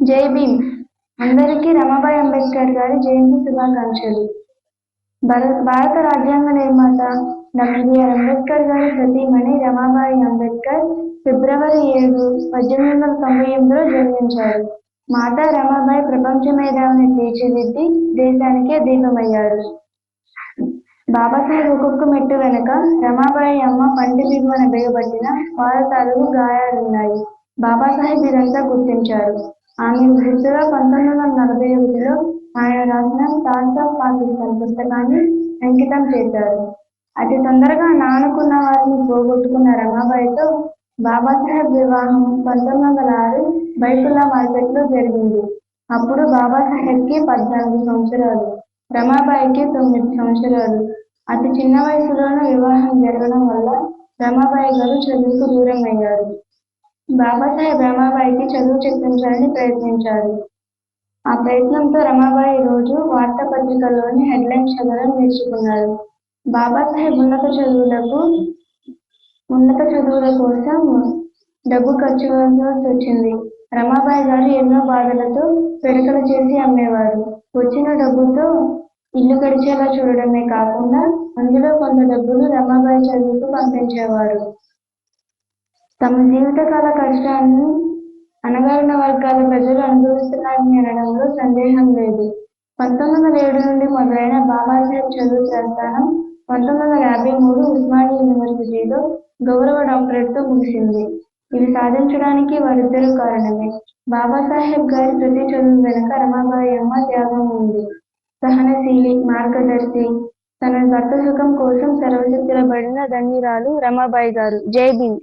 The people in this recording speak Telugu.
జై భీమ్. అందరికీ రమాబాయి అంబేద్కర్ గారి జయంతి శుభాకాంక్షలు. భారత రాజ్యాంగ నిర్మాత డాక్టర్ బిఆర్ అంబేద్కర్ గారి సతీమణి రమాబాయి అంబేద్కర్ ఫిబ్రవరి 7, 1898లో జన్మించారు. మాతా రమాబాయి ప్రపంచ మేధావిని తీర్చిదిద్ది దేశానికే దీపమయ్యారు. బాబాసాహెబ్ ఒక్కొక్క మెట్టు వెనుక రమాబాయి అమ్మ పంటి దిగువన బిగబట్టిన పాదతాలూకు గాయాలున్నాయి. బాబాసాహెబ్ ఇదంతా గుర్తించారు. ఆమెకు గుర్తుగా 1941లో ఆయన రాసిన థాట్స్ ఆఫ్ పాకిస్తాన్ పుస్తకాన్ని అంకితం చేశారు. అతి తొందరగా నానుకున్న వారిని పోగొట్టుకున్న రమాబాయితో బాబాసాహెబ్ వివాహం 1906 బైకుల్లా మార్కెట్లో జరిగింది. అప్పుడు బాబాసాహెబ్కి 14 సంవత్సరాలు, రమాబాయికి 9 సంవత్సరాలు. అతి చిన్న వయసులోనే వివాహం జరగడం వల్ల రమాబాయి గారు చదువుకు దూరం అయ్యారు. బాబాసాహెబ్ రమాబాయికి చదువు చెప్పించాలని ప్రయత్నించారు. ఆ ప్రయత్నంతో రమాబాయి రోజు వార్తాపత్రికల్లోని హెడ్లైన్స్ చదవడం నేర్చుకున్నారు. బాబాసాహెబ్ ఉన్నత చదువుల కోసం డబ్బు ఖర్చు చేయాల్సి వచ్చింది. రమాబాయి గారు ఎన్నో బాధలతో పిడకలు చేసి అమ్మేవారు. వచ్చిన డబ్బుతో ఇల్లు గడిచేలా చూడడమే కాకుండా అందులో కొంత డబ్బును రమాబాయి చదువుకు పంపించేవారు. తమ జీవితకాల కష్టాన్ని అణగారిన వర్గాల ప్రజలు అనుభవిస్తున్నారని అనడంలో సందేహం లేదు. 1907 నుండి మొదలైన బాబాసాహెబ్ చదువు ప్రస్థానం 1953 ఉస్మానియా యూనివర్సిటీలో గౌరవ డాక్టరేట్తో ముగిసింది. ఇది సాధించడానికి వారిద్దరూ కారణమే. బాబాసాహెబ్ గారి ప్రతి చదువు వెనుక రమాబాయి అమ్మ త్యాగం ఉంది. సహనశీలి, మార్గదర్శి, తన భర్త సుఖం కోసం సర్వశక్తుల బడిన ధన్యురాలు రమాబాయి గారు. జై భీమ్.